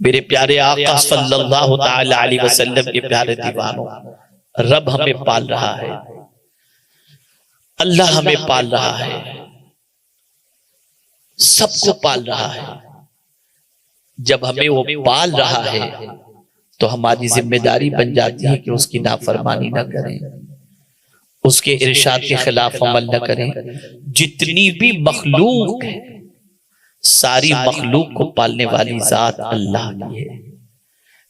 میرے پیارے آقا صلی اللہ تعالی علیہ وسلم کے پیارے دیوانوں، رب ہمیں پال رہا ہے، اللہ ہمیں پال رہا ہے، سب کو پال رہا ہے۔ جب ہمیں وہ پال رہا ہے تو ہماری ذمہ داری بن جاتی ہے کہ اس کی نافرمانی نہ کریں، اس کے ارشاد کے خلاف عمل نہ کریں۔ جتنی بھی مخلوق ہے، ساری مخلوق کو پالنے والی ذات اللہ کی ہے،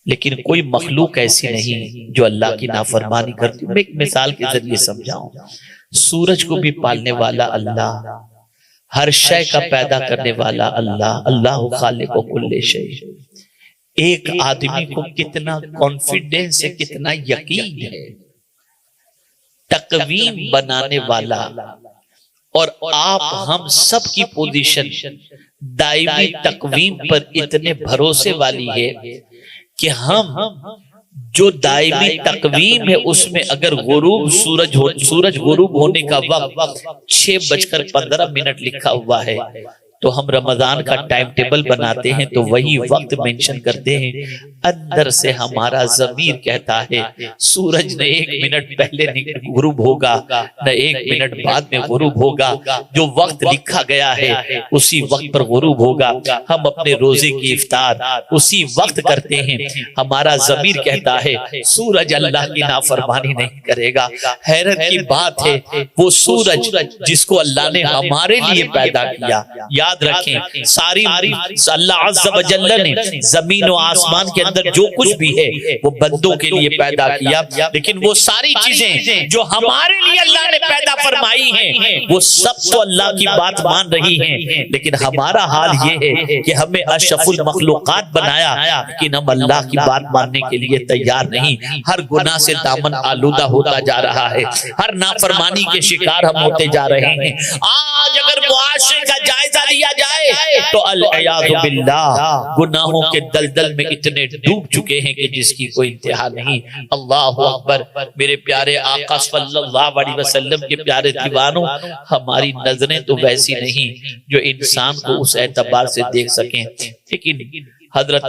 لیکن کوئی مخلوق ایسی نہیں جو اللہ کی نافرمانی کرتی۔ میں ایک مثال کے ذریعے سمجھاؤں، سورج کو بھی پالنے والا اللہ، ہر شے کا پیدا کرنے والا اللہ، اللہ خالق کل شے۔ ایک آدمی کو کتنا کانفیڈنس ہے، کتنا یقین ہے، تقویم بنانے والا، اور آپ ہم سب کی پوزیشن دائمی تقویم پر اتنے بھروسے والی ہے کہ ہم جو دائمی تقویم ہے اس میں اگر غروب سورج غروب ہونے کا وقت 6:15 لکھا ہوا ہے تو ہم رمضان کا ٹائم ٹیبل بناتے ہیں تو وہی وقت مینشن کرتے ہیں۔ اندر سے ہمارا ضمیر کہتا ہے سورج نہ 1 منٹ پہلے غروب ہوگا نہ 1 منٹ بعد میں غروب ہوگا، جو وقت لکھا گیا ہے اسی وقت پر غروب ہوگا۔ ہم اپنے روزے کی افطار اسی وقت کرتے ہیں، ہمارا ضمیر کہتا ہے سورج اللہ کی نافرمانی نہیں کرے گا۔ حیرت کی بات ہے وہ سورج جس کو اللہ نے ہمارے لیے پیدا کیا، یاد رکھیں ساری اللہ عز و جل نے زمین و آسمان کے اندر جو کچھ بھی ہے وہ بندوں کے لیے پیدا کیا، لیکن وہ ساری چیزیں جو ہمارے لیے اللہ نے پیدا فرمائی ہیں وہ سب تو اللہ کی بات مان رہی ہیں، لیکن ہمارا حال یہ ہے کہ ہمیں اشرف المخلوقات بنایا لیکن ہم اللہ کی بات ماننے کے لیے تیار نہیں۔ ہر گناہ سے دامن آلودہ ہوتا جا رہا ہے، ہر نافرمانی کے شکار ہم ہوتے جا رہے ہیں۔ آج اگر معاشرے کا جائزہ لیا جائے تو العیاذ باللہ گناہوں کے دلدل میں اتنے ڈوب چکے ہیں کہ جس کی کوئی انتہا نہیں۔ اللہ اکبر۔ میرے پیارے آقا صلی اللہ علیہ وسلم کے پیارے دیوانوں، ہماری نظریں تو ویسی نہیں جو انسان کو اس اعتبار سے دیکھ سکیں، لیکن حضرت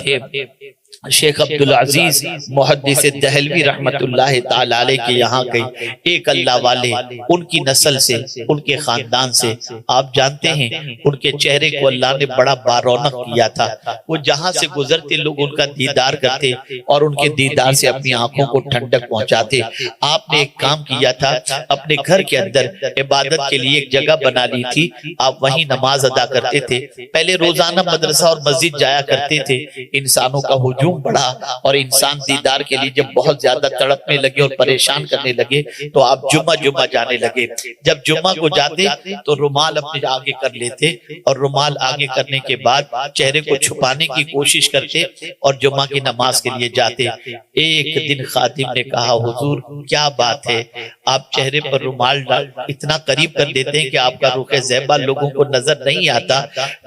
شیخ عبدالعزیز محدث دہلوی رحمت اللہ تعالی علیہ کے یہاں گئی، ایک اللہ والے ان کی نسل سے، ان کے خاندان سے، آپ جانتے ہیں ان کے چہرے کو اللہ نے بڑا بارونق کیا تھا، وہ جہاں سے گزرتے لوگ ان کا دیدار کرتے اور ان کے دیدار سے اپنی آنکھوں کو ٹھنڈک پہنچاتے۔ آپ نے ایک کام کیا تھا، اپنے گھر کے اندر عبادت کے لیے ایک جگہ بنا لی تھی، آپ وہیں نماز ادا کرتے تھے۔ پہلے روزانہ مدرسہ اور مسجد جایا کرتے تھے، انسانوں کا ہجوم بڑھا اور انسان دیدار کے لیے جب بہت زیادہ تڑپنے لگے اور پریشان کرنے لگے تو آپ جمعہ جانے لگے۔ جب جمعہ کو جاتے تو رومال اپنے آگے کر لیتے اور رومال آگے کرنے کے بعد چہرے کو چھپانے کی کوشش کرتے اور جمعہ کی نماز کے لیے جاتے۔ ایک دن خادم نے کہا حضور کیا بات ہے، آپ چہرے پر رومال اتنا قریب کر دیتے ہیں کہ آپ کا رخ زیبا لوگوں کو نظر نہیں آتا،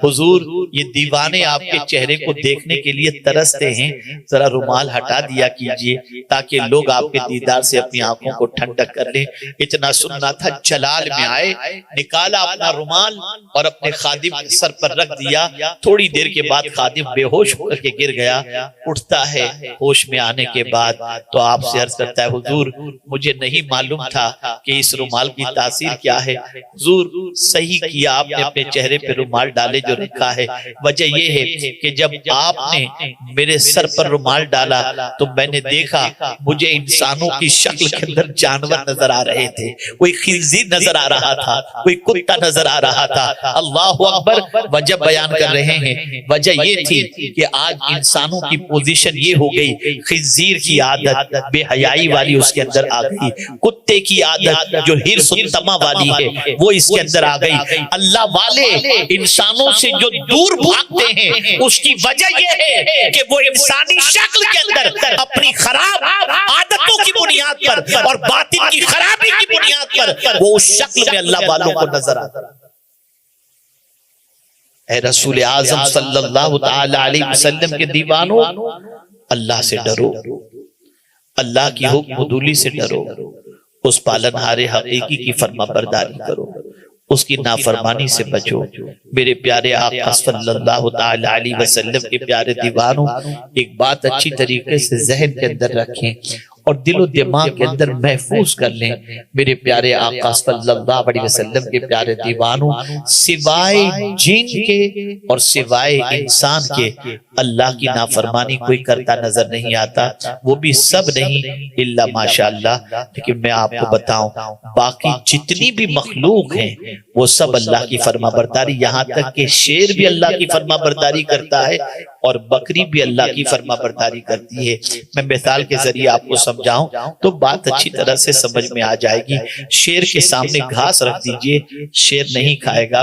حضور یہ دیوانے آپ کے چہرے کو دیکھنے کے لیے ترستے ہیں، ذرا رومال ہٹا دیا کیجئے تاکہ لوگ آپ کے دیدار سے اپنی آنکھوں کو ٹھنڈک کر لیں۔ اتنا سننا تھا، جلال میں آئے، نکالا اپنا رومال اور اپنے خادم کے سر پر رکھ دیا۔ تھوڑی دیر کے بعد خادم بے ہوش ہو کر کے گر گیا، اٹھتا ہے ہوش میں آنے کے بعد تو آپ سے عرض کرتا ہے حضور مجھے نہیں معلوم تھا کہ اس رومال کی تاثیر کیا ہے۔ حضور صحیح کیا آپ نے اپنے چہرے پہ رومال ڈالے جو رکھا ہے، وجہ یہ ہے کہ جب آپ نے میرے سر پر رومال ڈالا تو میں نے دیکھا مجھے انسانوں کی شکل کے اندر جانور نظر آ رہے تھے، کوئی خنزیر نظر آ رہا تھا، کوئی کتا نظر آ رہا تھا۔ اللہ اکبر۔ وجہ بیان کر رہے ہیں، وجہ یہ تھی کہ آج انسانوں کی پوزیشن یہ ہو گئی، خنزیر کی عادت بے حیائی والی اس کے اندر آ گئی، کتے کی عادت جو ہرس و طمع والی ہے وہ اس کے اندر آ گئی۔ اللہ والے انسانوں سے جو دور بھاگتے ہیں اس کی وجہ یہ ہے کہ وہ انسانی شکل کے اندر اپنی خراب عادتوں کی بنیاد پر اور باطن کی خرابی کی بنیاد پر وہ اس شکل میں اللہ والوں کو نظر آتا ہے۔ اے رسول اعظم صلی اللہ تعالی علیہ وسلم کے دیوانوں، اللہ سے ڈرو، اللہ کی حکم دولی سے ڈرو، اس پالنہار حقیقی کی فرما برداری کرو، اس کی نافرمانی سے بچو۔ میرے پیارے آقا صلی اللہ تعالی علیہ وسلم کے پیارے دیوانوں، ایک بات اچھی طریقے سے ذہن کے اندر رکھیں اور دل و دماغ کے اندر محفوظ کر لیں۔ میرے پیارے آقا صلی اللہ علیہ وسلم کے پیارے دیوانوں، سوائے جن کے اور سوائے انسان کے اللہ کی نافرمانی کوئی کرتا نظر نہیں آتا، وہ بھی سب نہیں الا ماشاءاللہ۔ لیکن میں آپ کو بتاؤں، باقی جتنی بھی مخلوق ہیں وہ سب اللہ کی فرما برداری، یہاں تک کہ شیر بھی اللہ کی فرما برداری کرتا ہے اور بکری بھی اللہ کی فرما برداری کرتی ہے۔ میں مثال کے ذریعے آپ کو سمجھاؤں تو بات اچھی طرح سے سمجھ میں آ جائے گی۔ شیر کے سامنے گھاس رکھ دیجئے، شیر نہیں کھائے گا،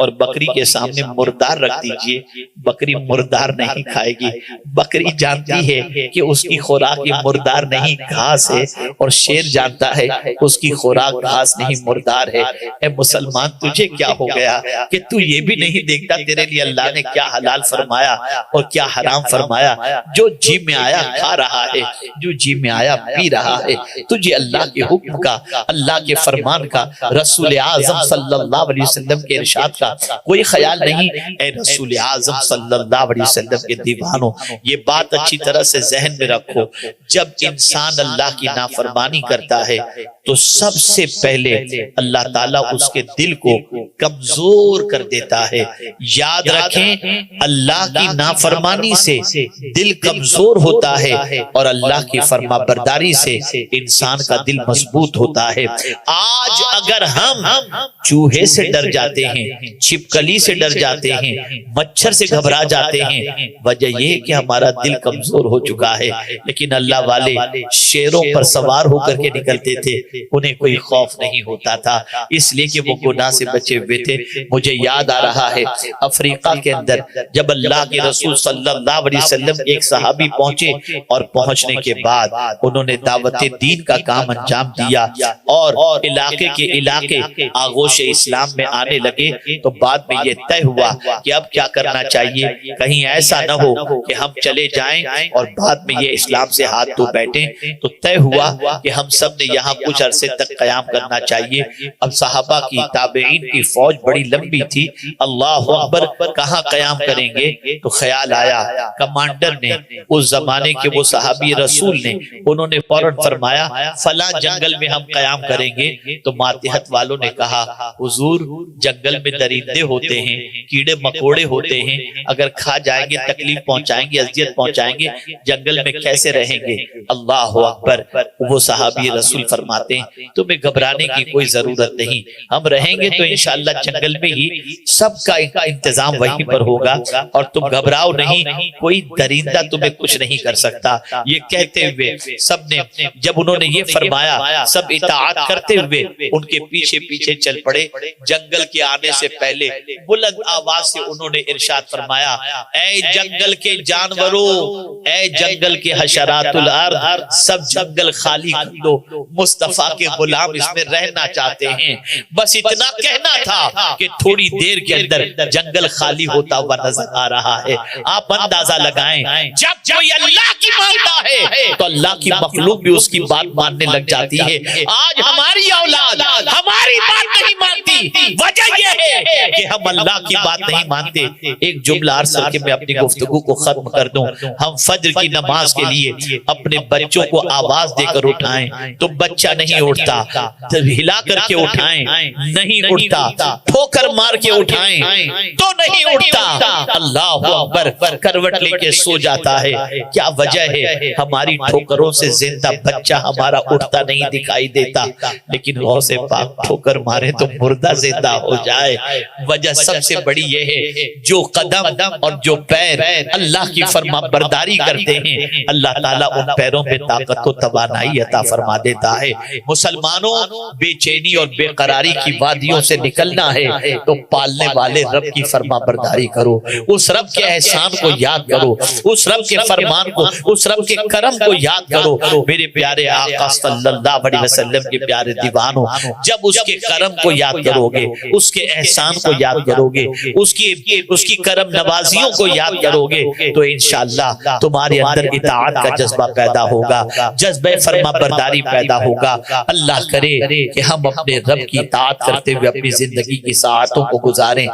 اور بکری کے سامنے مردار رکھ دیجئے، بکری مردار نہیں کھائے گی۔ بکری جانتی ہے کہ اس کی خوراک یہ مردار نہیں گھاس ہے، اور شیر جانتا ہے اس کی خوراک گھاس نہیں مردار ہے۔ اے مسلمان، تجھے کیا ہو گیا کہ تو یہ بھی نہیں دیکھتا تیرے لیے اللہ نے کیا حلال فرمایا اور کیا حرام فرمایا؟ جو جی میں آیا کھا رہا ہے، جو جی میں آیا پی رہا ہے۔ تجھے اللہ کے حکم کا، اللہ کے فرمان کا، رسول اعظم صلی اللہ علیہ وسلم کے ارشاد کا کوئی خیال نہیں۔ اے رسول اعظم صلی اللہ علیہ وسلم کے دیوانوں، یہ بات اچھی طرح سے ذہن میں رکھو، جب انسان اللہ کی نافرمانی کرتا ہے تو سب سے پہلے اللہ تعالیٰ اس کے دل کو کمزور کر دیتا ہے۔ یاد رکھیں، اللہ کی نافرمانی سے دل کمزور ہوتا ہے اور اللہ کی فرما برداری سے انسان کا دل مضبوط ہوتا ہے۔ آج اگر ہم چوہے سے ڈر جاتے ہیں، چھپکلی سے ڈر جاتے ہیں، مچھر سے گھبرا جاتے ہیں، وجہ یہ کہ ہمارا دل کمزور ہو چکا ہے۔ لیکن اللہ والے شیروں پر سوار ہو کر کے نکلتے تھے، انہیں کوئی خوف نہیں ہوتا تھا، اس لیے کہ وہ گناہ سے بچے ہوئے تھے۔ مجھے یاد آ رہا ہے افریقہ کے اندر جب اللہ کے رسول صلی اللہ علیہ وسلم ایک صحابی پہنچے، اور پہنچنے کے بعد انہوں نے دعوت دین کا کام انجام دیا اور علاقے کے علاقے آغوش اسلام میں آنے لگے، تو بعد میں یہ طے ہوا کہ اب کیا کرنا چاہیے، کہیں ایسا نہ ہو کہ ہم چلے جائیں اور بعد میں یہ اسلام سے ہاتھ دھو بیٹھیں۔ تو طے ہوا کہ ہم سب نے یہاں کچھ عرصے تک قیام کرنا چاہیے۔ اب صحابہ کی، تابعین کی فوج بڑی لمبی تھی، اللہ اکبر، کہاں قیام کریں گے؟ تو خیال آیا، کمانڈر نے، اس زمانے کے وہ صحابی رسول نے، انہوں نے فوراً فرمایا فلاں جنگل میں ہم قیام کریں گے۔ تو ماتحت والوں نے کہا حضور، جنگل میں درندے ہوتے ہیں، کیڑے مکوڑے ہوتے ہیں، اگر کھا جائیں گے تکلیف پہنچائیں گے، اذیت پہنچائیں گے، جنگل میں کیسے رہیں گے؟ اللہ اکبر۔ وہ صحابی رسول فرماتے ہیں تمہیں گھبرانے کی کوئی ضرورت نہیں، ہم رہیں گے تو انشاءاللہ جنگل میں ہی سب کا انتظام وہیں پر ہوگا، اور تم گھبراؤ نہیں، کوئی درندہ تمہیں کچھ نہیں کر سکتا۔ یہ کہتے ہوئے سب نے، جب انہوں نے یہ فرمایا، سب اطاعت کرتے ہوئے ان کے پیچھے پیچھے چل پڑے۔ جنگل کے آنے سے پہلے بلند آواز سے انہوں نے ارشاد فرمایا، اے جنگل کے جانوروں، اے جنگل کے حشرات الارض، سب جنگل خالی کر دو، مصطفیٰ کے غلام اس میں رہنا چاہتے ہیں۔ بس اتنا کہنا تھا کہ تھوڑی دیر کے اندر جنگل خالی ہوتا ہوا نظر آ رہا ہے۔ آپ اندازہ لگائیں، جب کوئی اللہ کی مانتا ہے تو اللہ کی مخلوق بھی اس کی بات ماننے لگ جاتی ہے۔ آج ہماری اولاد ہماری بات نہیں مانتی، وجہ یہ ہے کہ ہم اللہ کی بات نہیں مانتے۔ ایک جملہ عرض کر کے میں اپنی گفتگو کو ختم کر دوں۔ ہم فجر کی نماز کے لیے اپنے بچوں کو آواز دے کر اٹھائیں تو بچہ نہیں اٹھتا، ہلا کر کے اٹھائیں نہیں اٹھتا، ٹھوکر مار کے اٹھائیں تو نہیں اٹھتا، اللہ اکبر، کروٹ لے کے سو جاتا ہے۔ کیا وجہ ہے؟ ہماری ٹھوکروں سے زندہ بچہ ہمارا اٹھتا نہیں دکھائی دیتا، لیکن غوث پاک ٹھوکر مارے تو مردہ زندہ ہو جائے۔ وجہ سب سے بڑی یہ ہے، جو قدم اور جو پیر اللہ کی فرما برداری کرتے ہیں، اللہ تعالیٰ ان پیروں میں طاقت و توانائی عطا فرما دیتا ہے۔ مسلمانوں، بے چینی اور بے قراری کی وادیوں سے نکلنا ہے تو پالنے والے رب کی فرما برداری کرو، اس رب کے احسان کو یاد کرو، اس رب کے فرمان کو، اس رب کے کرم کو یاد کرو میرے پیارے آقا صلی اللہ علیہ وسلم کے پیارے دیوانوں، جب اس کے کرم کو یاد کرو گے، اس کے احسان کو یاد کرو گے، اس کی کرم نوازیوں کو یاد کرو گے، تو انشاءاللہ تمہارے اندر اطاعت کا جذبہ پیدا ہوگا، جذبہ فرما برداری پیدا ہوگا۔ اللہ کرے کہ ہم اپنے رب کی اطاعت کرتے ہوئے اپنی زندگی کی ساعتوں کو گزاریں۔